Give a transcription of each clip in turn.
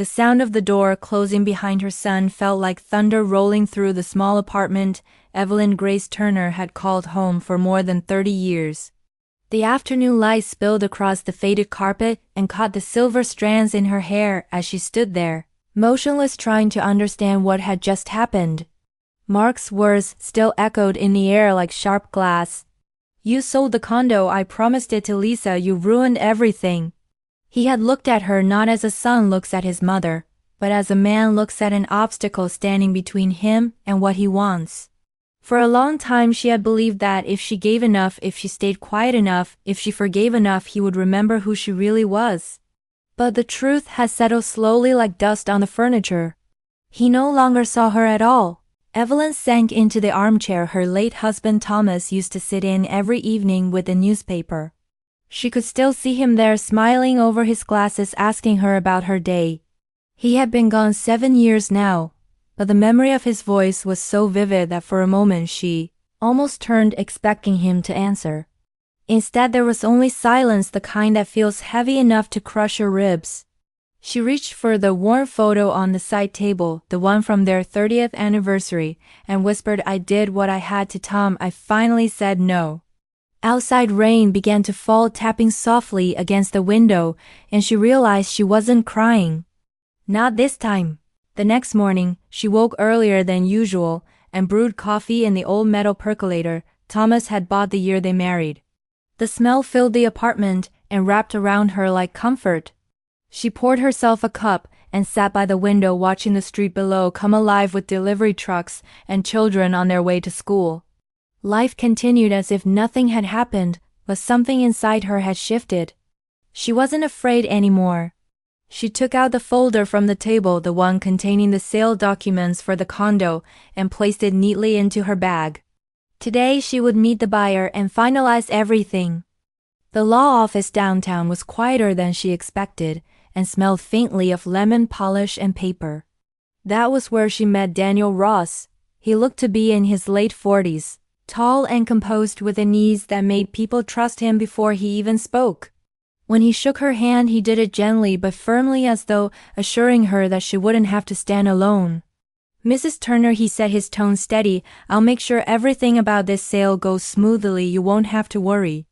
The sound of the door closing behind her son felt like thunder rolling through the small apartment Evelyn Grace Turner had called home for more than 30 years. The afternoon light spilled across the faded carpet and caught the silver strands in her hair as she stood there, motionless, trying to understand what had just happened. Mark's words still echoed in the air like sharp glass. "You sold the condo, I promised it to Lisa, you ruined everything." He had looked at her not as a son looks at his mother, but as a man looks at an obstacle standing between him and what he wants. For a long time she had believed that if she gave enough, if she stayed quiet enough, if she forgave enough, he would remember who she really was. But the truth had settled slowly like dust on the furniture. He no longer saw her at all. Evelyn sank into the armchair her late husband Thomas used to sit in every evening with the newspaper. She could still see him there, smiling over his glasses, asking her about her day. He had been gone 7 years now, but the memory of his voice was so vivid that for a moment she almost turned, expecting him to answer. Instead, there was only silence, the kind that feels heavy enough to crush your ribs. She reached for the worn photo on the side table, the one from their 30th anniversary, and whispered, "I did what I had to Tom. I finally said no." Outside rain began to fall, tapping softly against the window, and she realized she wasn't crying. Not this time. The next morning, she woke earlier than usual and brewed coffee in the old metal percolator Thomas had bought the year they married. The smell filled the apartment and wrapped around her like comfort. She poured herself a cup and sat by the window, watching the street below come alive with delivery trucks and children on their way to school. Life continued as if nothing had happened, but something inside her had shifted. She wasn't afraid anymore. She took out the folder from the table, the one containing the sale documents for the condo, and placed it neatly into her bag. Today she would meet the buyer and finalize everything. The law office downtown was quieter than she expected and smelled faintly of lemon polish and paper. That was where she met Daniel Ross. He looked to be in his late 40s. Tall and composed, with an ease that made people trust him before he even spoke. When he shook her hand, he did it gently but firmly, as though assuring her that she wouldn't have to stand alone. "Mrs. Turner," he said, his tone steady, "I'll make sure everything about this sale goes smoothly. You won't have to worry."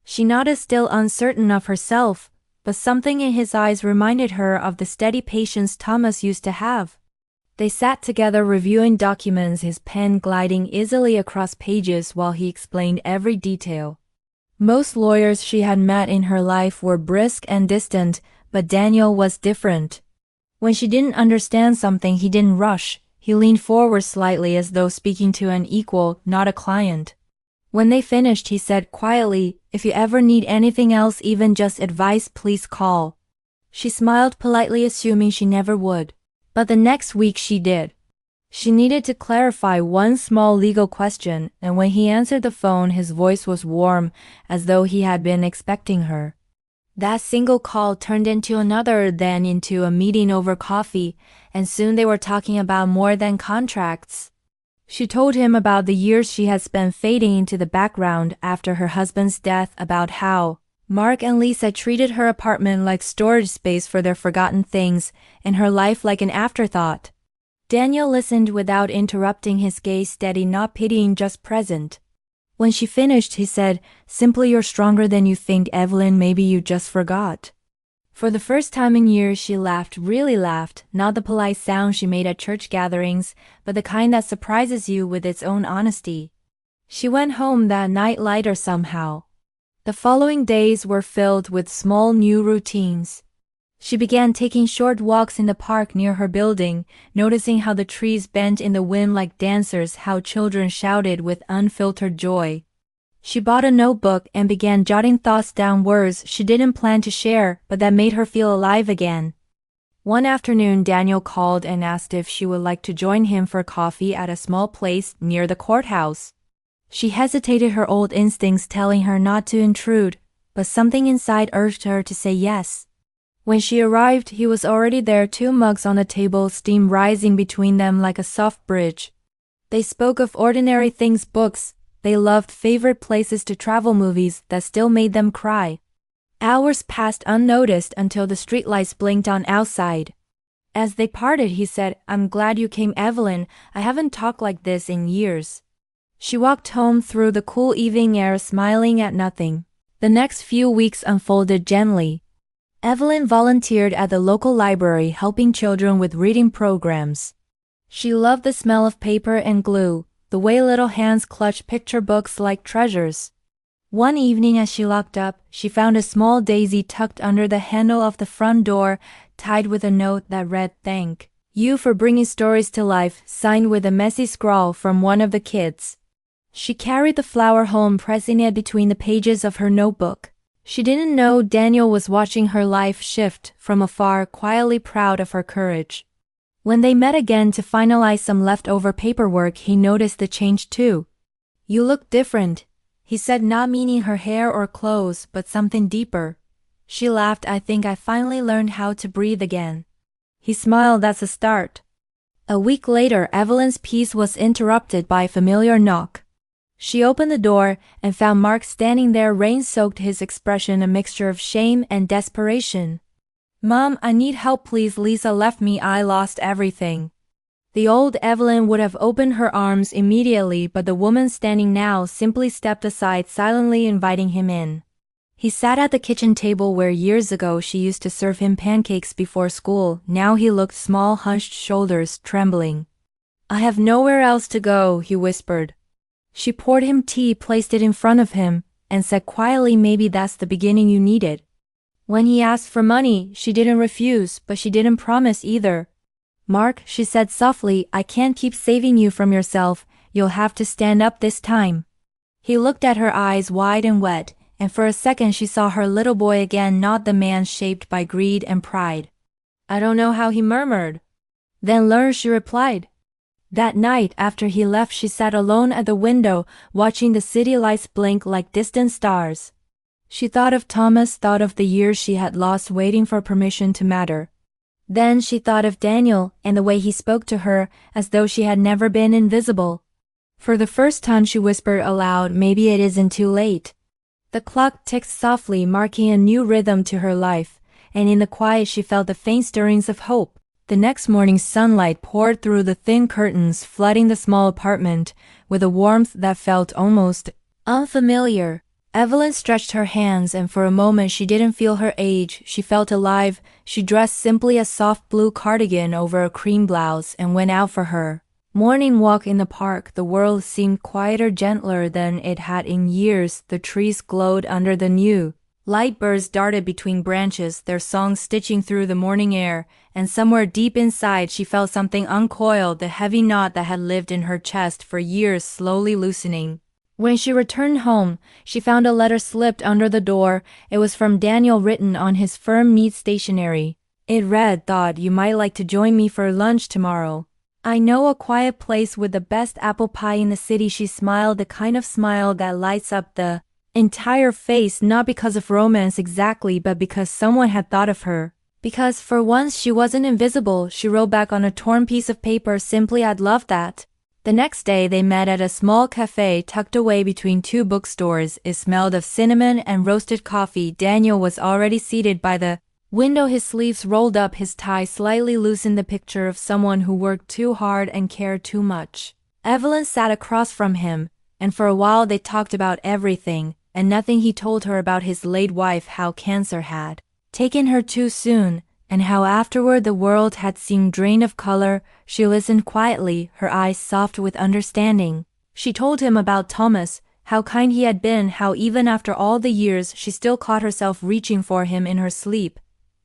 She nodded, still uncertain of herself, but something in his eyes reminded her of the steady patience Thomas used to have. They sat together reviewing documents, his pen gliding easily across pages while he explained every detail. Most lawyers she had met in her life were brisk and distant, but Daniel was different. When she didn't understand something, he didn't rush. He leaned forward slightly, as though speaking to an equal, not a client. When they finished, he said quietly, "If you ever need anything else, even just advice, please call." She smiled politely, assuming she never would. But the next week she did. She needed to clarify one small legal question, and when he answered the phone, his voice was warm, as though he had been expecting her. That single call turned into another, then into a meeting over coffee, and soon they were talking about more than contracts. She told him about the years she had spent fading into the background after her husband's death, about how Mark and Lisa treated her apartment like storage space for their forgotten things, and her life like an afterthought. Daniel listened without interrupting, his gaze steady, not pitying, just present. When she finished, he said, "Simply, you're stronger than you think, Evelyn. Maybe you just forgot." For the first time in years, she laughed, really laughed, not the polite sound she made at church gatherings, but the kind that surprises you with its own honesty. She went home that night lighter somehow. The following days were filled with small new routines. She began taking short walks in the park near her building, noticing how the trees bent in the wind like dancers, how children shouted with unfiltered joy. She bought a notebook and began jotting thoughts down, words she didn't plan to share, but that made her feel alive again. One afternoon, Daniel called and asked if she would like to join him for coffee at a small place near the courthouse. She hesitated, her old instincts telling her not to intrude, but something inside urged her to say yes. When she arrived, he was already there, 2 mugs on the table, steam rising between them like a soft bridge. They spoke of ordinary things, books. They loved favorite places to travel, movies that still made them cry. Hours passed unnoticed until the streetlights blinked on outside. As they parted, he said, "I'm glad you came, Evelyn. I haven't talked like this in years." She walked home through the cool evening air, smiling at nothing. The next few weeks unfolded gently. Evelyn volunteered at the local library, helping children with reading programs. She loved the smell of paper and glue, the way little hands clutched picture books like treasures. One evening as she locked up, she found a small daisy tucked under the handle of the front door, tied with a note that read, "Thank you for bringing stories to life," signed with a messy scrawl from one of the kids. She carried the flower home, pressing it between the pages of her notebook. She didn't know Daniel was watching her life shift from afar, quietly proud of her courage. When they met again to finalize some leftover paperwork, he noticed the change too. "You look different," he said, not meaning her hair or clothes, but something deeper. She laughed. "I think I finally learned how to breathe again." He smiled. "That's a start." A week later, Evelyn's peace was interrupted by a familiar knock. She opened the door and found Mark standing there, rain-soaked, his expression a mixture of shame and desperation. "Mom, I need help, please. Lisa left me. I lost everything." The old Evelyn would have opened her arms immediately, but the woman standing now simply stepped aside, silently inviting him in. He sat at the kitchen table where years ago she used to serve him pancakes before school. Now he looked small, hunched shoulders, trembling. "I have nowhere else to go," he whispered. She poured him tea, placed it in front of him, and said quietly, "Maybe that's the beginning you needed." When he asked for money, she didn't refuse, but she didn't promise either. "Mark," she said softly, "I can't keep saving you from yourself. You'll have to stand up this time." He looked at her, eyes wide and wet, and for a second she saw her little boy again, not the man shaped by greed and pride. "I don't know how," he murmured. "Then learn," she replied. That night, after he left, she sat alone at the window, watching the city lights blink like distant stars. She thought of Thomas, thought of the years she had lost waiting for permission to matter. Then she thought of Daniel and the way he spoke to her, as though she had never been invisible. For the first time she whispered aloud, "Maybe it isn't too late." The clock ticked softly, marking a new rhythm to her life, and in the quiet she felt the faint stirrings of hope. The next morning sunlight poured through the thin curtains, flooding the small apartment with a warmth that felt almost unfamiliar. Evelyn stretched her hands, and for a moment she didn't feel her age. She felt alive. She dressed simply a soft blue cardigan over a cream blouse and went out for her morning walk in the park. The world seemed quieter, gentler than it had in years. The trees glowed under the new light. Birds darted between branches, their songs stitching through the morning air, and somewhere deep inside she felt something uncoil, the heavy knot that had lived in her chest for years slowly loosening. When she returned home, she found a letter slipped under the door. It was from Daniel, written on his firm, neat stationery. It read, "Thought you might like to join me for lunch tomorrow. I know a quiet place with the best apple pie in the city." She smiled, the kind of smile that lights up the entire face, not because of romance exactly, but because someone had thought of her. Because for once she wasn't invisible. She wrote back on a torn piece of paper, simply, "I'd love that." The next day they met at a small cafe tucked away between two bookstores. It smelled of cinnamon and roasted coffee. Daniel was already seated by the window, his sleeves rolled up, his tie slightly loosened, the picture of someone who worked too hard and cared too much. Evelyn sat across from him, and for a while they talked about everything and nothing. He told her about his late wife, how cancer had taken her too soon, and how afterward the world had seemed drained of color. She listened quietly, her eyes soft with understanding. She told him about Thomas, how kind he had been, how even after all the years she still caught herself reaching for him in her sleep.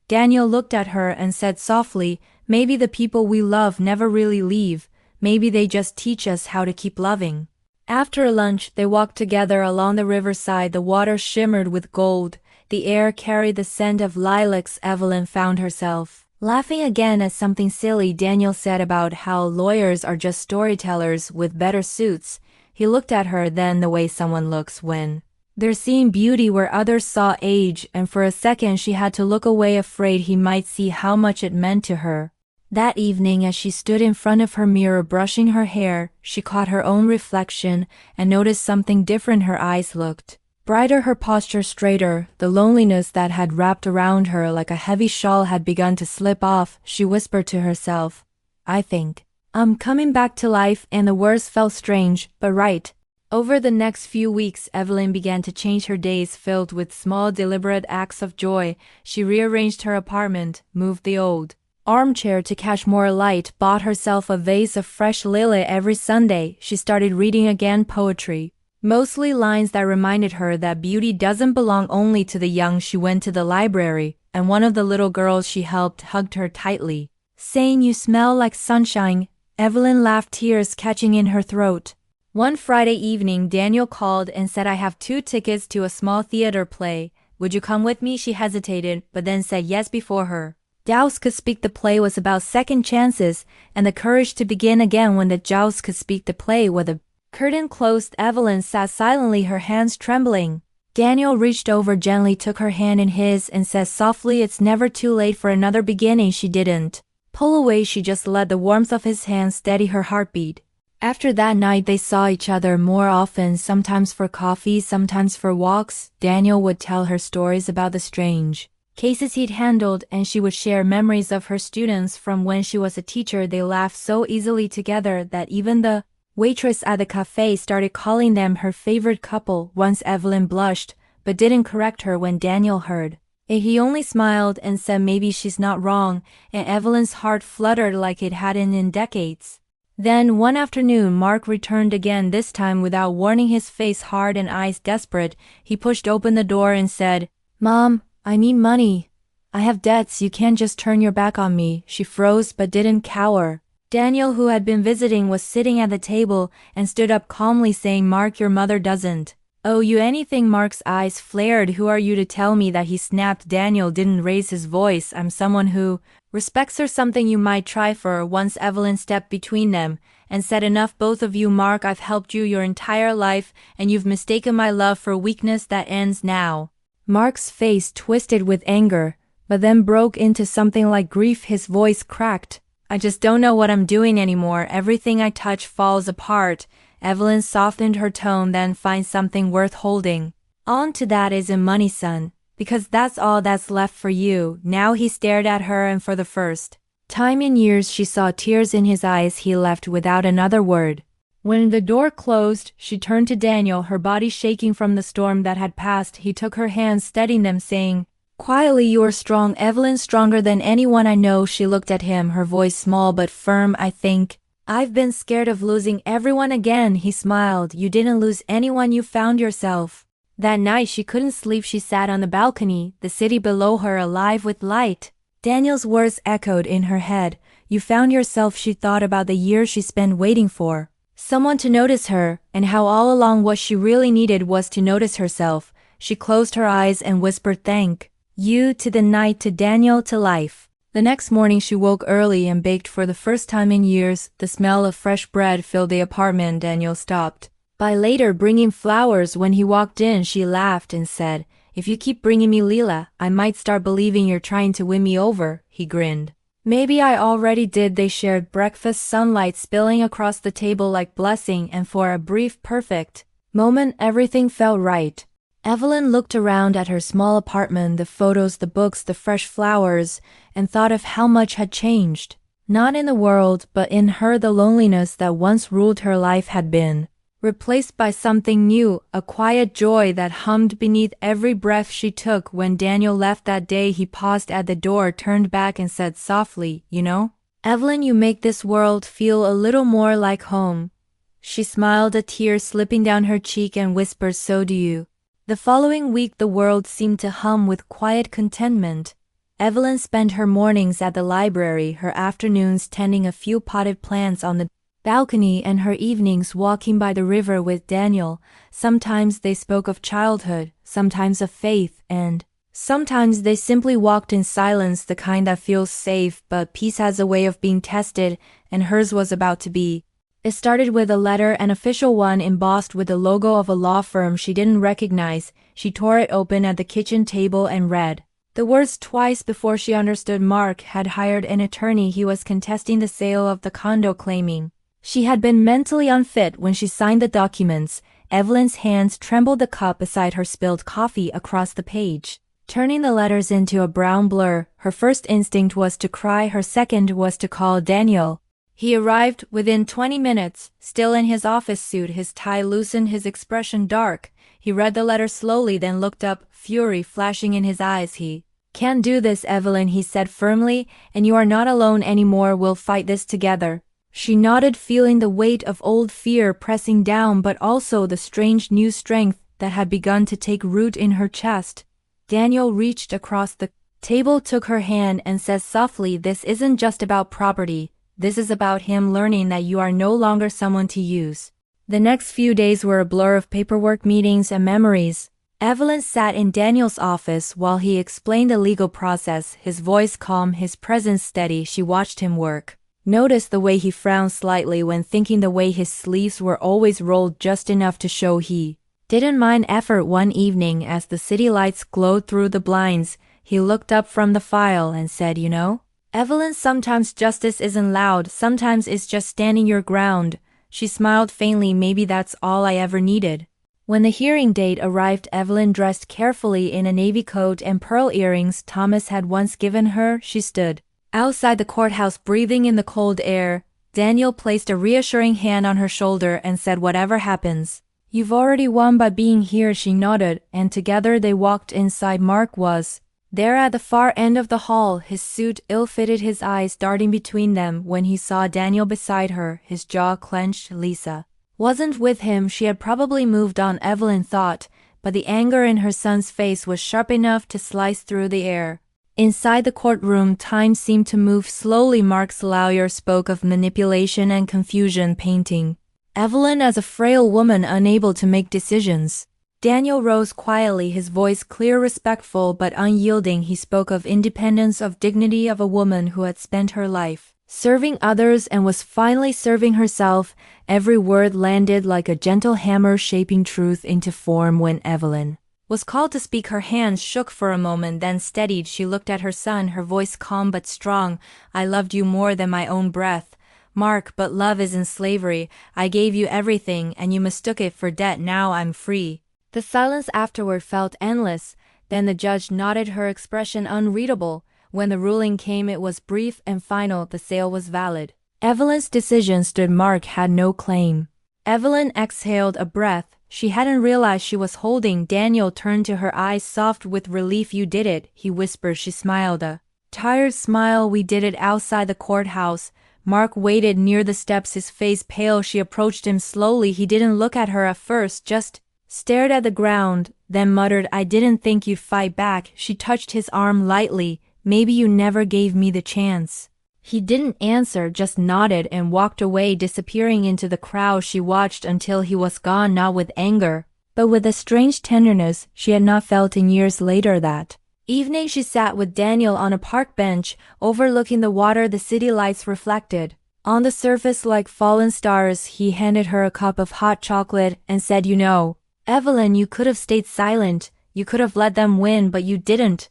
Daniel looked at her and said softly, "Maybe the people we love never really leave. Maybe they just teach us how to keep loving." After lunch, they walked together along the riverside. The water shimmered with gold. The air carried the scent of lilacs. Evelyn found herself laughing again at something silly Daniel said about how lawyers are just storytellers with better suits. He looked at her then the way someone looks when they're seeing beauty where others saw age, and for a second she had to look away, afraid he might see how much it meant to her. That evening, as she stood in front of her mirror brushing her hair, she caught her own reflection and noticed something different. Her eyes looked brighter, her posture straighter. The loneliness that had wrapped around her like a heavy shawl had begun to slip off. She whispered to herself, I think I'm coming back to life, and the words felt strange, but right. Over the next few weeks, Evelyn began to change her days filled with small, deliberate acts of joy. She rearranged her apartment, moved the old armchair to catch more light, bought herself a vase of fresh lily every Sunday. She started reading again poetry, mostly lines that reminded her that beauty doesn't belong only to the young. She went to the library, and one of the little girls she helped hugged her tightly, saying, You smell like sunshine. Evelyn laughed, tears catching in her throat. One Friday evening, Daniel called and said, I have 2 tickets to a small theater play. Would you come with me? She hesitated, but then said yes before her doubts could speak. The play was about second chances and the courage to begin again. When the doubts could speak, the play with the curtain closed, Evelyn sat silently, her hands trembling. Daniel reached over, gently took her hand in his and said softly, It's never too late for another beginning. She didn't pull away, she just let the warmth of his hand steady her heartbeat. After that night, they saw each other more often, sometimes for coffee, sometimes for walks. Daniel would tell her stories about the strange cases he'd handled, and she would share memories of her students from when she was a teacher. They laughed so easily together that even the waitress at the cafe started calling them her favorite couple. Once Evelyn blushed, but didn't correct her when Daniel heard it. He only smiled and said maybe she's not wrong, and Evelyn's heart fluttered like it hadn't in decades. Then one afternoon, Mark returned again, this time without warning, his face hard and eyes desperate. He pushed open the door and said, Mom, I need money. I have debts, you can't just turn your back on me. She froze but didn't cower. Daniel, who had been visiting, was sitting at the table and stood up calmly, saying, Mark, your mother doesn't owe you anything. Mark's eyes flared. Who are you to tell me that? He snapped. Daniel didn't raise his voice. I'm someone who respects her, something you might try for. Once Evelyn stepped between them and said, Enough, both of you. Mark, I've helped you your entire life, and you've mistaken my love for weakness. That ends now. Mark's face twisted with anger, but then broke into something like grief. His voice cracked. I just don't know what I'm doing anymore. Everything I touch falls apart. Evelyn softened her tone. Then find something worth holding on to. That isn't money, son, because that's all that's left for you. Now he stared at her, and for the first time in years she saw tears in his eyes. He left without another word. When the door closed, she turned to Daniel, her body shaking from the storm that had passed. He took her hands, steadying them, saying quietly, You are strong, Evelyn, stronger than anyone I know. She looked at him, her voice small but firm. I think I've been scared of losing everyone again. He smiled. You didn't lose anyone, you found yourself. That night she couldn't sleep. She sat on the balcony, the city below her alive with light. Daniel's words echoed in her head. You found yourself. She thought about the years she spent waiting for someone to notice her, and how all along what she really needed was to notice herself. She closed her eyes and whispered, Thank you to the night, to Daniel, to life. The next morning she woke early and baked for the first time in years. The smell of fresh bread filled the apartment. Daniel stopped by later, bringing flowers. When he walked in, she laughed and said, If you keep bringing me Leela, I might start believing you're trying to win me over. He grinned. Maybe I already did. They shared breakfast, sunlight spilling across the table like blessing, and for a brief, perfect moment, everything felt right. Evelyn looked around at her small apartment, the photos, the books, the fresh flowers, and thought of how much had changed. Not in the world, but in her. The loneliness that once ruled her life had been replaced by something new, a quiet joy that hummed beneath every breath she took. When Daniel left that day, he paused at the door, turned back and said softly, You know, Evelyn, you make this world feel a little more like home. She smiled, a tear slipping down her cheek, and whispered, So do you. The following week the world seemed to hum with quiet contentment. Evelyn spent her mornings at the library, her afternoons tending a few potted plants on the balcony, and her evenings walking by the river with Daniel. Sometimes they spoke of childhood, sometimes of faith, and sometimes they simply walked in silence, the kind that feels safe. But peace has a way of being tested, and hers was about to be. It started with a letter, an official one embossed with the logo of a law firm she didn't recognize. She tore it open at the kitchen table and read the words twice before she understood. Mark had hired an attorney. He was contesting the sale of the condo, claiming she had been mentally unfit when she signed the documents, Evelyn's hands trembled, the cup beside her spilled coffee across the page, turning the letters into a brown blur. Her first instinct was to cry, her second was to call Daniel. He arrived within 20 minutes, still in his office suit, his tie loosened, his expression dark. He read the letter slowly, then looked up, fury flashing in his eyes. "He can't do this, Evelyn," he said firmly, "and you are not alone anymore. We'll fight this together." She nodded, feeling the weight of old fear pressing down, but also the strange new strength that had begun to take root in her chest. Daniel reached across the table, took her hand, and said softly, "This isn't just about property. This is about him learning that you are no longer someone to use." The next few days were a blur of paperwork, meetings, and memories. Evelyn sat in Daniel's office while he explained the legal process, his voice calm, his presence steady. She watched him work. Noticed the way he frowned slightly when thinking, the way his sleeves were always rolled just enough to show he didn't mind effort. One evening, as the city lights glowed through the blinds, he looked up from the file and said, "You know, Evelyn, sometimes justice isn't loud, sometimes it's just standing your ground." She smiled faintly. "Maybe that's all I ever needed." When the hearing date arrived, Evelyn, dressed carefully in a navy coat and pearl earrings Thomas had once given her, she stood outside the courthouse, breathing in the cold air. Daniel placed a reassuring hand on her shoulder and said, "Whatever happens, you've already won by being here." She nodded, and together they walked inside. Mark was there at the far end of the hall, his suit ill-fitted, his eyes darting between them. When he saw Daniel beside her, his jaw clenched. Lisa wasn't with him. She had probably moved on, Evelyn thought, but the anger in her son's face was sharp enough to slice through the air. Inside the courtroom, time seemed to move slowly. Mark's lawyer spoke of manipulation and confusion painting Evelyn as a frail woman unable to make decisions. Daniel rose quietly, his voice clear, respectful, but unyielding. He spoke of independence, of dignity, of a woman who had spent her life serving others and was finally serving herself. Every word landed like a gentle hammer, shaping truth into form. When Evelyn was called to speak, her hands shook for a moment, then steadied. She looked at her son, her voice calm but strong. "I loved you more than my own breath, Mark, but love isn't slavery. I gave you everything, and you mistook it for debt. Now I'm free." The silence afterward felt endless. Then the judge nodded, her expression unreadable. When the ruling came, it was brief and final. The sale was valid. Evelyn's decision stood. Mark had no claim. Evelyn exhaled a breath. She hadn't realized she was holding Daniel. Turned to her, eyes soft with relief. "You did it," he whispered. She smiled a tired smile. "We did it outside the courthouse." Mark waited near the steps, his face pale. She approached him slowly. He didn't look at her at first, just stared at the ground, then muttered, "I didn't think you'd fight back." She touched his arm lightly. "Maybe you never gave me the chance." He didn't answer, just nodded and walked away, disappearing into the crowd. She watched until he was gone, not with anger, but with a strange tenderness she had not felt in years. Later that evening, she sat with Daniel on a park bench, overlooking the water. The city lights reflected on the surface like fallen stars. He handed her a cup of hot chocolate and said, "You know, Evelyn, you could have stayed silent. You could have let them win, but you didn't."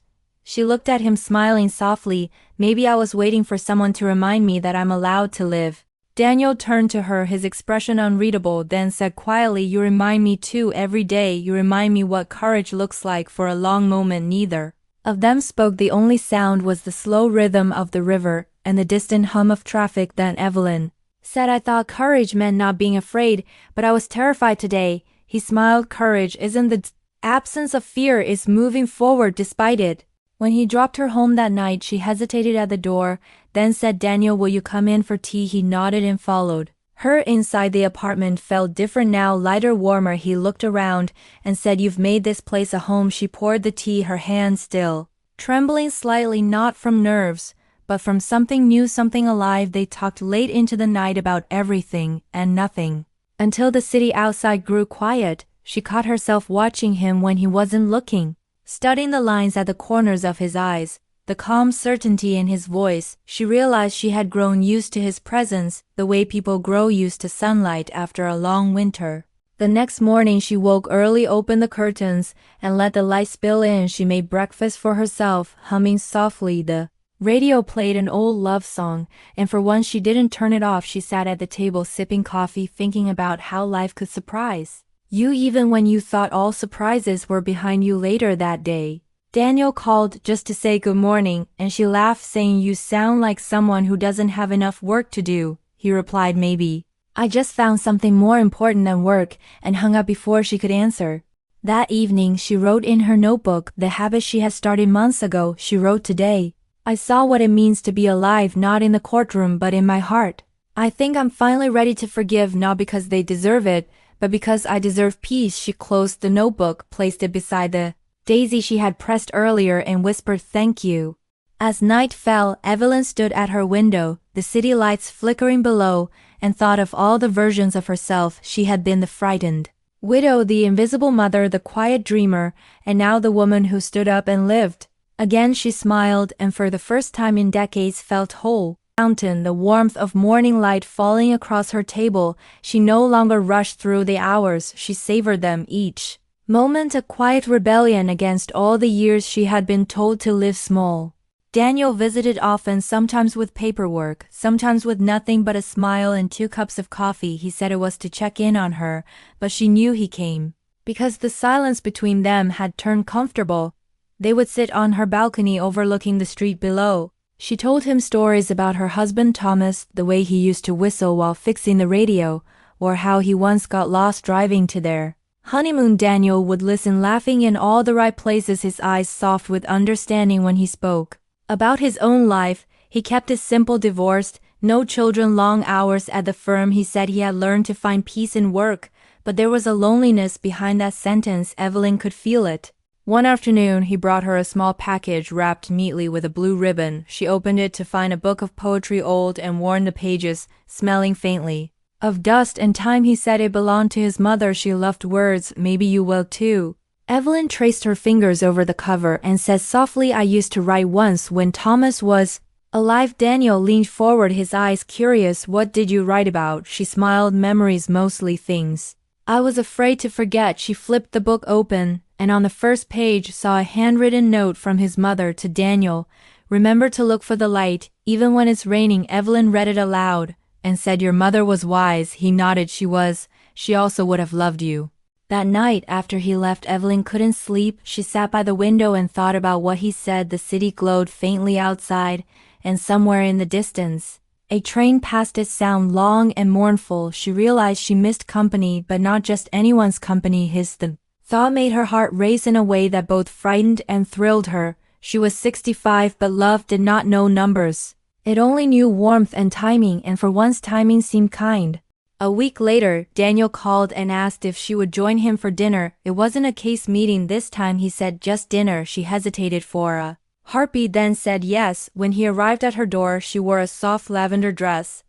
She looked at him, smiling softly. "Maybe I was waiting for someone to remind me that I'm allowed to live." Daniel turned to her, his expression unreadable, then said quietly, "You remind me too, every day. You remind me what courage looks like." For a long moment, neither of them spoke. The only sound was the slow rhythm of the river and the distant hum of traffic. Then Evelyn said, "I thought courage meant not being afraid, but I was terrified today." He smiled. "Courage isn't the absence of fear, it's moving forward despite it." When he dropped her home that night, she hesitated at the door, then said, "Daniel, will you come in for tea?" He nodded and followed her inside. The apartment felt different now, lighter, warmer. He looked around and said, "You've made this place a home." She poured the tea, her hand still trembling slightly, not from nerves, but from something new, something alive. They talked late into the night about everything and nothing, until the city outside grew quiet. She caught herself watching him when he wasn't looking, studying the lines at the corners of his eyes, the calm certainty in his voice. She realized she had grown used to his presence, the way people grow used to sunlight after a long winter. The next morning she woke early, opened the curtains, and let the light spill in. She made breakfast for herself, humming softly. The radio played an old love song, and for once she didn't turn it off. She sat at the table sipping coffee, thinking about how life could surprise You even when you thought all surprises were behind you later that day. Daniel called just to say good morning, and she laughed saying you sound like someone who doesn't have enough work to do. He replied maybe. I just found something more important than work, and hung up before she could answer. That evening she wrote in her notebook the habit she had started months ago. She wrote today. I saw what it means to be alive, not in the courtroom but in my heart. I think I'm finally ready to forgive, not because they deserve it, but because I deserve peace. She closed the notebook, placed it beside the daisy she had pressed earlier, and whispered thank you. As night fell, Evelyn stood at her window, the city lights flickering below, and thought of all the versions of herself she had been: the frightened widow, the invisible mother, the quiet dreamer, and now the woman who stood up and lived. Again she smiled, and for the first time in decades felt whole. Mountain, the warmth of morning light falling across her table, she no longer rushed through the hours, she savored them, each moment a quiet rebellion against all the years she had been told to live small. Daniel visited often, sometimes with paperwork, sometimes with nothing but a smile and 2 cups of coffee. He said it was to check in on her, but she knew he came because the silence between them had turned comfortable. They would sit on her balcony overlooking the street below. She told him stories about her husband Thomas, the way he used to whistle while fixing the radio, or how he once got lost driving to their honeymoon. Daniel would listen, laughing in all the right places, his eyes soft with understanding when he spoke. About his own life, he kept it simple: divorced, no children, long hours at the firm. He said he had learned to find peace in work, but there was a loneliness behind that sentence. Evelyn could feel it. One afternoon, he brought her a small package wrapped neatly with a blue ribbon. She opened it to find a book of poetry, old and worn, the pages smelling faintly of dust and time. He said it belonged to his mother. She loved words. Maybe you will too. Evelyn traced her fingers over the cover and said softly, I used to write once when Thomas was alive. Daniel leaned forward, his eyes curious. What did you write about? She smiled. Memories, mostly things I was afraid to forget. She flipped the book open, and on the first page saw a handwritten note from his mother to Daniel. Remember to look for the light, even when it's raining. Evelyn read it aloud and said, your mother was wise. He nodded. She was. She also would have loved you. That night after he left, Evelyn couldn't sleep. She sat by the window and thought about what he said. The city glowed faintly outside, and somewhere in the distance, a train passed, its sound long and mournful. She realized she missed company, but not just anyone's company, his. The thought made her heart race in a way that both frightened and thrilled her. She was 65, but love did not know numbers. It only knew warmth and timing, and for once timing seemed kind. A week later, Daniel called and asked if she would join him for dinner. It wasn't a case meeting this time, he said, just dinner. She hesitated for a heartbeat, then said yes. When he arrived at her door, she wore a soft lavender dress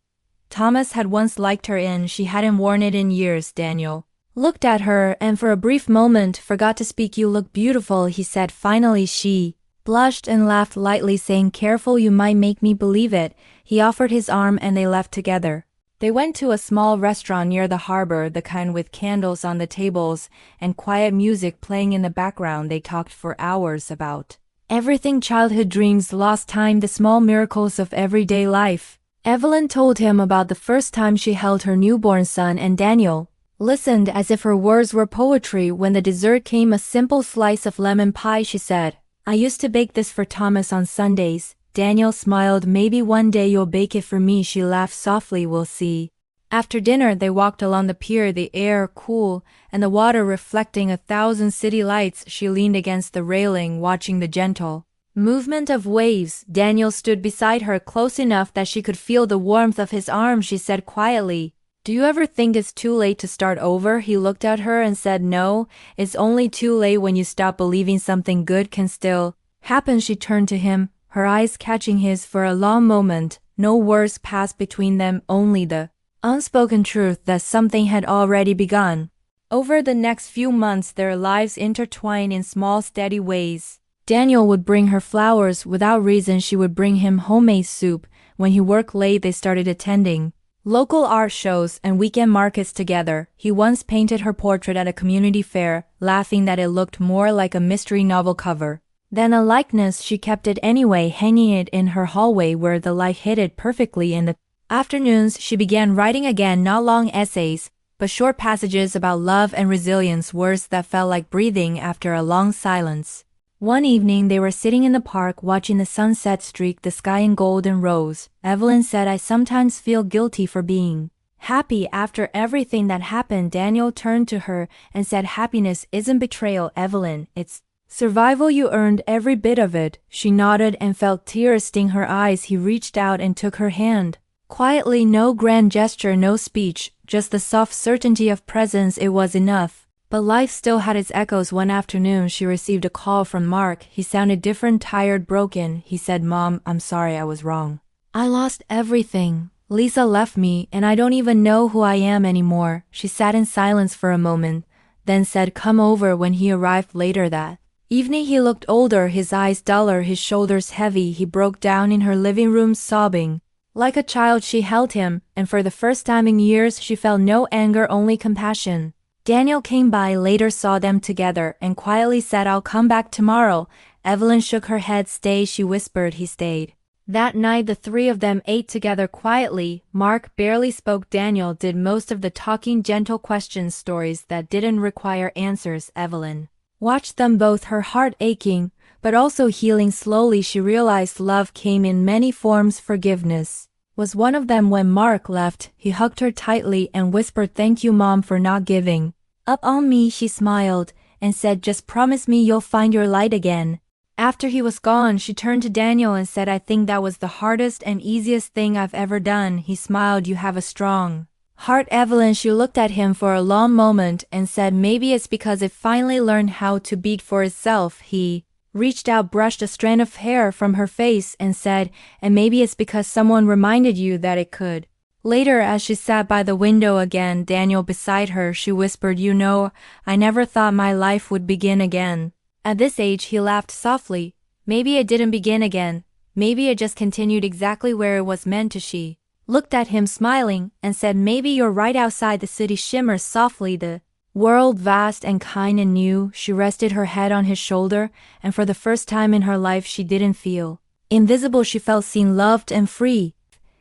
Thomas had once liked her in. She hadn't worn it in years. Daniel looked at her and for a brief moment forgot to speak. You look beautiful, he said finally. She blushed and laughed lightly, saying, careful, you might make me believe it. He offered his arm and they left together. They went to a small restaurant near the harbor, the kind with candles on the tables and quiet music playing in the background. They talked for hours about everything: childhood dreams, lost time, the small miracles of everyday life. Evelyn told him about the first time she held her newborn son, and Daniel listened as if her words were poetry. When the dessert came, a simple slice of lemon pie, she said, I used to bake this for Thomas on Sundays. Daniel smiled. Maybe one day you'll bake it for me. She laughed softly. We'll see. After dinner, they walked along the pier, the air cool and the water reflecting 1,000 city lights. She leaned against the railing, watching the gentle movement of waves. Daniel stood beside her, close enough that she could feel the warmth of his arm. She said quietly, do you ever think it's too late to start over? He looked at her and said, no, it's only too late when you stop believing something good can still happen. She turned to him, her eyes catching his for a long moment. No words passed between them, only the unspoken truth that something had already begun. Over the next few months, their lives intertwined in small, steady ways. Daniel would bring her flowers without reason. She would bring him homemade soup. When he worked late, they started attending local art shows and weekend markets together. He once painted her portrait at a community fair, laughing that it looked more like a mystery novel cover than a likeness. She kept it anyway, hanging it in her hallway where the light hit it perfectly. In the afternoons, she began writing again, not long essays, but short passages about love and resilience, words that felt like breathing after a long silence. One evening they were sitting in the park watching the sunset streak the sky in gold and rose. Evelyn said, "I sometimes feel guilty for being happy after everything that happened." Daniel turned to her and said, "Happiness isn't betrayal, Evelyn. It's survival. You earned every bit of it." She nodded and felt tears sting her eyes. He reached out and took her hand. Quietly, no grand gesture, no speech, just the soft certainty of presence. It was enough. But life still had its echoes. One afternoon she received a call from Mark. He sounded different, tired, broken. He said, "Mom, I'm sorry, I was wrong. I lost everything. Lisa left me, and I don't even know who I am anymore." She sat in silence for a moment, then said, "Come over." When he arrived later that evening, he looked older, his eyes duller, his shoulders heavy. He broke down in her living room sobbing. Like a child she held him, and for the first time in years she felt no anger, only compassion. Daniel came by later, saw them together, and quietly said, "I'll come back tomorrow." Evelyn shook her head. "Stay," she whispered. He stayed. That night the three of them ate together quietly. Mark barely spoke. Daniel did most of the talking, gentle questions, stories that didn't require answers. Evelyn watched them both, her heart aching, but also healing. Slowly she realized love came in many forms. Forgiveness was one of them. When Mark left, he hugged her tightly and whispered, "Thank you, Mom, for not giving up on me." She smiled and said, "Just promise me you'll find your light again." After he was gone, she turned to Daniel and said, "I think that was the hardest and easiest thing I've ever done." He smiled, "You have a strong heart, Evelyn." She looked at him for a long moment and said, "Maybe it's because it finally learned how to beat for itself." He reached out, brushed a strand of hair from her face, and said, "And maybe it's because someone reminded you that it could." Later, as she sat by the window again, Daniel beside her, she whispered, "You know, I never thought my life would begin again." At this age, he laughed softly. Maybe it didn't begin again. Maybe it just continued exactly where it was meant to. She looked at him smiling and said, "Maybe you're right." Outside, the city shimmers softly, the world vast and kind and new. She rested her head on his shoulder, and for the first time in her life she didn't feel invisible. She felt seen, loved, and free.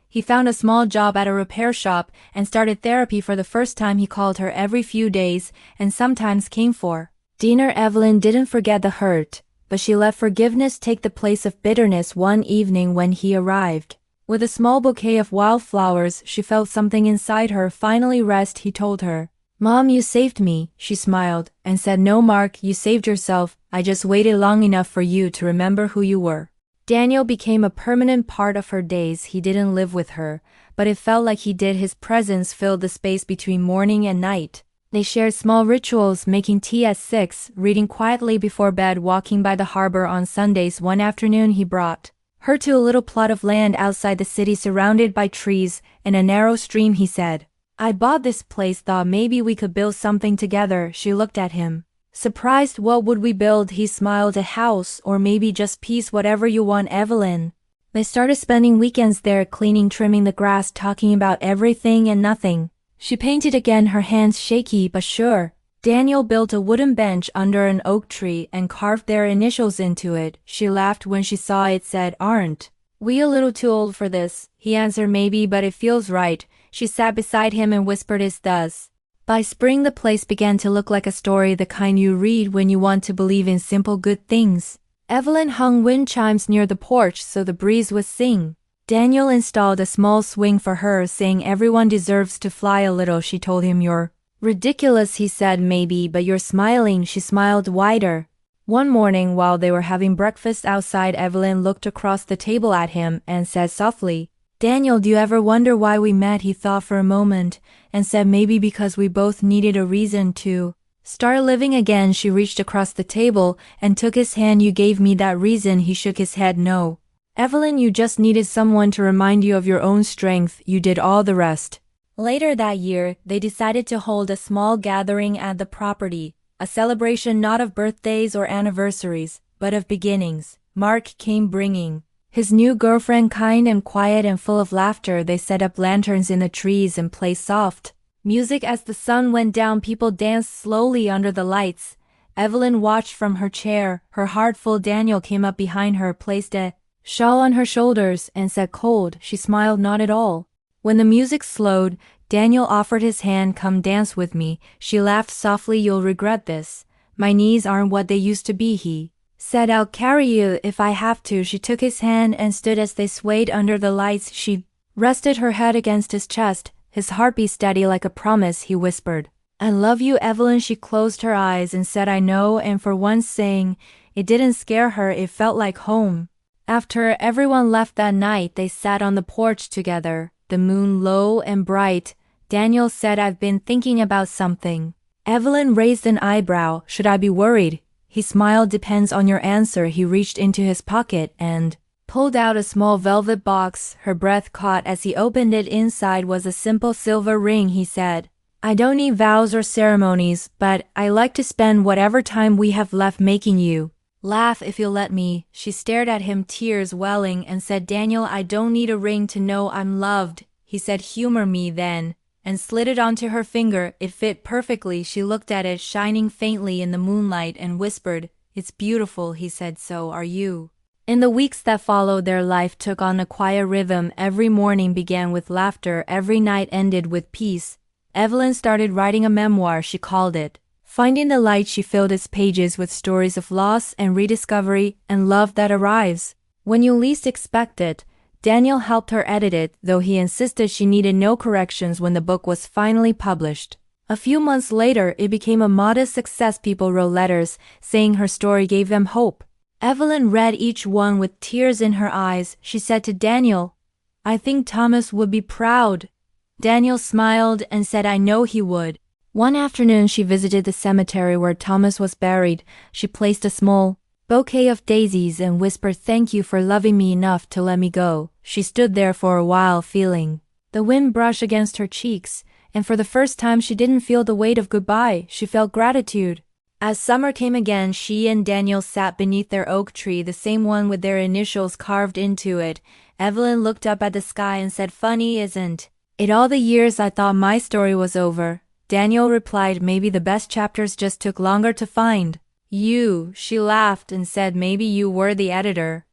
He found a small job at a repair shop and started therapy for the first time. He called her every few days and sometimes came for dinner. Evelyn didn't forget the hurt, but she let forgiveness take the place of bitterness. One evening when he arrived with a small bouquet of wildflowers, she felt something inside her finally rest. He told her, "Mom, you saved me." She smiled and said, "No, Mark, you saved yourself. I just waited long enough for you to remember who you were." Daniel became a permanent part of her days. He didn't live with her, but it felt like he did. His presence filled the space between morning and night. They shared small rituals, making tea at 6, reading quietly before bed, walking by the harbor on Sundays. One afternoon he brought her to a little plot of land outside the city surrounded by trees and a narrow stream. He said, "I bought this place, thought maybe we could build something together." She looked at him, surprised. "What would we build?" He smiled, "A house, or maybe just peace, whatever you want, Evelyn." They started spending weekends there, cleaning, trimming the grass, talking about everything and nothing. She painted again, her hands shaky but sure. Daniel built a wooden bench under an oak tree and carved their initials into it. She laughed when she saw it, said, "Aren't we a little too old for this?" He answered, "Maybe, but it feels right." She sat beside him and whispered, "It does." By spring the place began to look like a story, the kind you read when you want to believe in simple good things. Evelyn hung wind chimes near the porch so the breeze would sing. Daniel installed a small swing for her, saying, "Everyone deserves to fly a little." She told him, "You're ridiculous." He said, "Maybe, but you're smiling." She smiled wider. One morning while they were having breakfast outside, Evelyn looked across the table at him and said softly, "Daniel, do you ever wonder why we met?" He thought for a moment and said, "Maybe because we both needed a reason to start living again." She reached across the table and took his hand. "You gave me that reason." He shook his head. "No, Evelyn, you just needed someone to remind you of your own strength. You did all the rest." Later that year, they decided to hold a small gathering at the property, a celebration not of birthdays or anniversaries, but of beginnings. Mark came bringing his new girlfriend, kind and quiet and full of laughter. They set up lanterns in the trees and played soft music as the sun went down. People danced slowly under the lights. Evelyn watched from her chair, her heart full. Daniel came up behind her, placed a shawl on her shoulders, and said, "Cold?" She smiled, "Not at all." When the music slowed, Daniel offered his hand. Come dance with me. She laughed softly. You'll regret this. My knees aren't what they used to be, he said. I'll carry you if I have to. She took his hand and stood as they swayed under the lights. She rested her head against his chest, his heartbeat steady like a promise. He whispered, I love you, Evelyn. She closed her eyes and said, I know, and for once saying it didn't scare her. It felt like home. After everyone left that night, they sat on the porch together, the moon low and bright. Daniel said, I've been thinking about something. Evelyn raised an eyebrow. Should I be worried? He smiled. Depends on your answer. He reached into his pocket and pulled out a small velvet box. Her breath caught as he opened it. Inside was a simple silver ring. He said, I don't need vows or ceremonies, but I like to spend whatever time we have left making you laugh if you'll let me. She stared at him, tears welling, and said, Daniel, I don't need a ring to know I'm loved. He said, humor me then, and slid it onto her finger. It fit perfectly. She looked at it, shining faintly in the moonlight, and whispered, It's beautiful. He said, So are you. In the weeks that followed, their life took on a quiet rhythm. Every morning began with laughter. Every night ended with peace. Evelyn started writing a memoir. She called it Finding the Light. She filled its pages with stories of loss and rediscovery and love that arrives when you least expect it. Daniel helped her edit it, though he insisted she needed no corrections when the book was finally published. A few months later, it became a modest success. People wrote letters saying her story gave them hope. Evelyn read each one with tears in her eyes. She said to Daniel, I think Thomas would be proud. Daniel smiled and said, I know he would. One afternoon, she visited the cemetery where Thomas was buried. She placed a small bouquet of daisies and whispered, Thank you for loving me enough to let me go. She stood there for a while, feeling the wind brush against her cheeks, and for the first time she didn't feel the weight of goodbye. She felt gratitude. As summer came again, she and Daniel sat beneath their oak tree, the same one with their initials carved into it. Evelyn looked up at the sky and said, Funny, isn't it? All the years I thought my story was over. Daniel replied, Maybe the best chapters just took longer to find. You, she laughed and said, Maybe you were the editor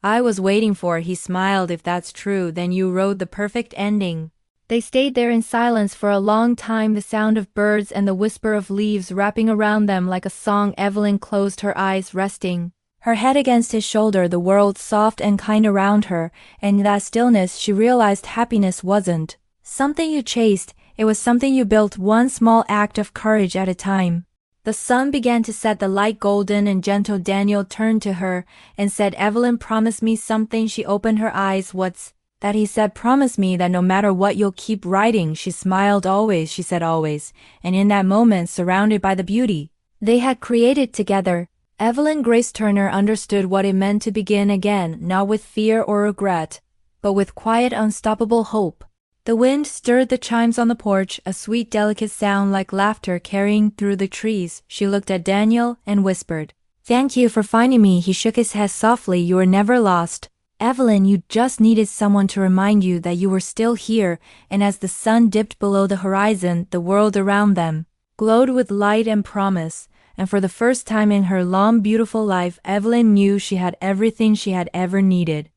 I was waiting for. He smiled. If that's true, then you wrote the perfect ending. They stayed there in silence for a long time, the sound of birds and the whisper of leaves wrapping around them like a song. Evelyn closed her eyes, resting her head against his shoulder, the world soft and kind around her, and in that stillness she realized happiness wasn't something you chased, it was something you built, one small act of courage at a time. The sun began to set, the light golden and gentle. Daniel turned to her and said, Evelyn, promise me something. She opened her eyes. What's that? He said, Promise me that no matter what you'll keep writing. She smiled. Always, she said, always. And in that moment, surrounded by the beauty they had created together, Evelyn Grace Turner understood what it meant to begin again, not with fear or regret, but with quiet, unstoppable hope. The wind stirred the chimes on the porch, a sweet, delicate sound like laughter carrying through the trees. She looked at Daniel and whispered, Thank you for finding me. He shook his head softly. You were never lost. Evelyn, you just needed someone to remind you that you were still here. And as the sun dipped below the horizon, the world around them glowed with light and promise. And for the first time in her long, beautiful life, Evelyn knew she had everything she had ever needed.